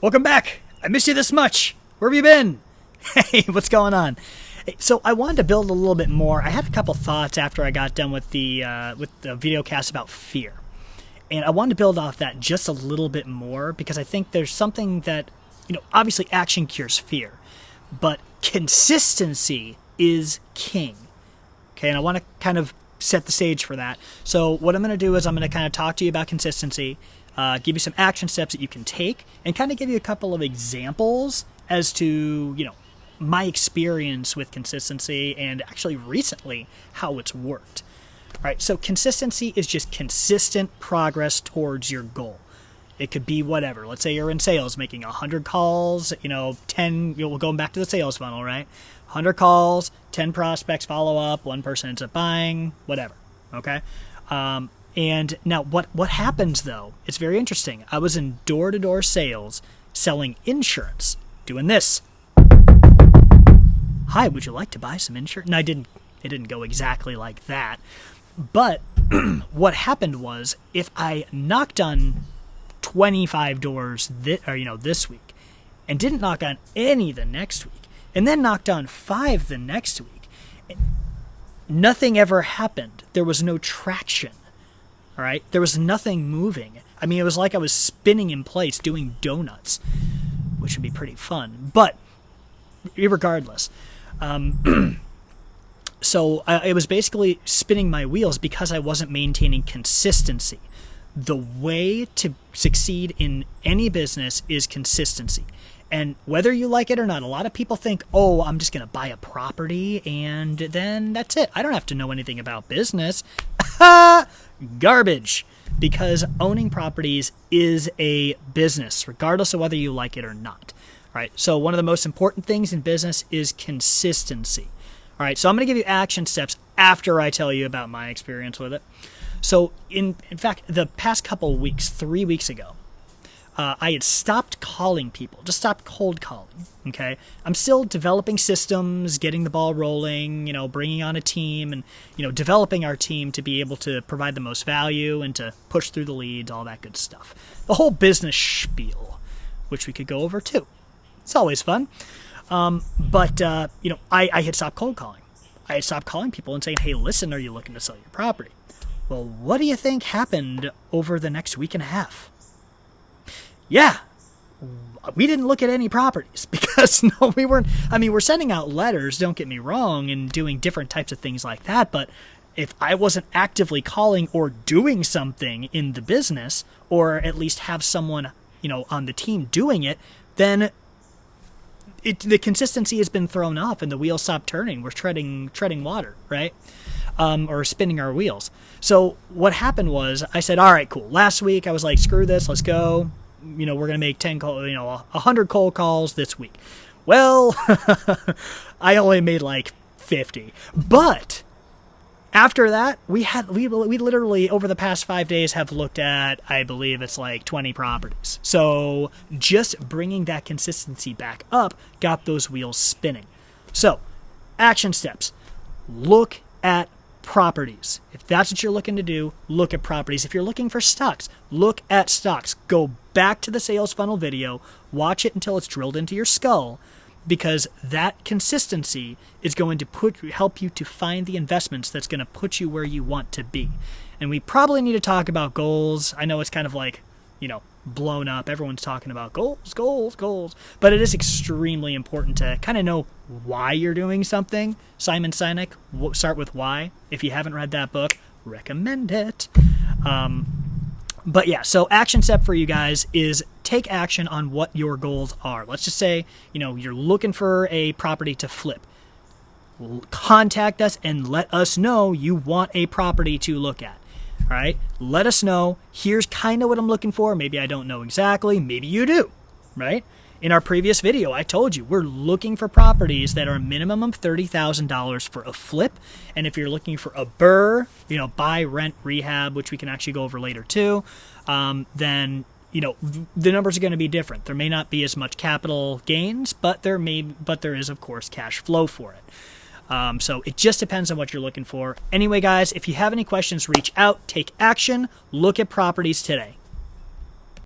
Welcome back. I missed you this much. Where have you been? Hey, what's going on? So I wanted to build a little bit more. I had a couple thoughts after I got done with the video cast about fear. And I wanted to build off that just a little bit more because I think there's something that, obviously action cures fear, but consistency is king. Okay, and I want to kind of set the stage for that. So what I'm going to do is I'm going to kind of talk to you about consistency, give you some action steps that you can take, and kind of give you a couple of examples as to, my experience with consistency and actually recently how it's worked. All right, so consistency is just consistent progress towards your goal. It could be whatever. Let's say you're in sales, making 100 calls, 10, we're going back to the sales funnel, right? 100 calls, 10 prospects follow up, one person ends up buying, whatever, okay? And now what happens, though, it's very interesting. I was in door-to-door sales selling insurance, doing this. Hi, would you like to buy some insurance? No, it didn't go exactly like that. But what happened was if I knocked on 25 doors this week and didn't knock on any the next week and then knocked on 5 the next week, nothing ever happened. There was no traction. All right? There was nothing moving. I mean, it was like I was spinning in place doing donuts, which would be pretty fun. But regardless, so it was basically spinning my wheels because I wasn't maintaining consistency. The way to succeed in any business is consistency. And whether you like it or not, a lot of people think, oh, I'm just going to buy a property and then that's it. I don't have to know anything about business. Garbage. Because owning properties is a business, regardless of whether you like it or not. All right, so one of the most important things in business is consistency. All right, so I'm going to give you action steps after I tell you about my experience with it. So in fact, the past couple weeks, 3 weeks ago, I had stopped calling people, just stopped cold calling, okay? I'm still developing systems, getting the ball rolling, bringing on a team and, developing our team to be able to provide the most value and to push through the leads, all that good stuff. The whole business spiel, which we could go over too. It's always fun. But I had stopped cold calling. I had stopped calling people and saying, hey, listen, are you looking to sell your property? Well, what do you think happened over the next week and a half? Yeah, we didn't look at any properties because we weren't. I mean, we're sending out letters, don't get me wrong, and doing different types of things like that. But if I wasn't actively calling or doing something in the business, or at least have someone, on the team doing it, then the consistency has been thrown off and the wheels stopped turning. We're treading water, right? Or spinning our wheels. So what happened was I said, all right, cool. Last week I was like, screw this, let's go. We're going to make 100 cold calls this week. Well, I only made like 50. But after that, we literally over the past 5 days have looked at, I believe it's like 20 properties. So just bringing that consistency back up got those wheels spinning. So action steps. Look at properties. If that's what you're looking to do, look at properties. If you're looking for stocks, look at stocks. Go back to the sales funnel video, watch it until it's drilled into your skull, because that consistency is going to help you to find the investments that's going to put you where you want to be. And we probably need to talk about goals. I know it's kind of like, blown up. Everyone's talking about goals. But it is extremely important to kind of know why you're doing something. Simon Sinek, Start With Why. If you haven't read that book, recommend it. But yeah, so action step for you guys is take action on what your goals are. Let's just say, you're looking for a property to flip. Contact us and let us know you want a property to look at. All right, let us know. Here's kind of what I'm looking for. Maybe I don't know exactly. Maybe you do, right? In our previous video, I told you we're looking for properties that are a minimum of $30,000 for a flip. And if you're looking for a BRRRR, buy, rent, rehab, which we can actually go over later too, then the numbers are going to be different. There may not be as much capital gains, but there is, of course, cash flow for it. So it just depends on what you're looking for. Anyway, guys, if you have any questions, reach out, take action, look at properties today.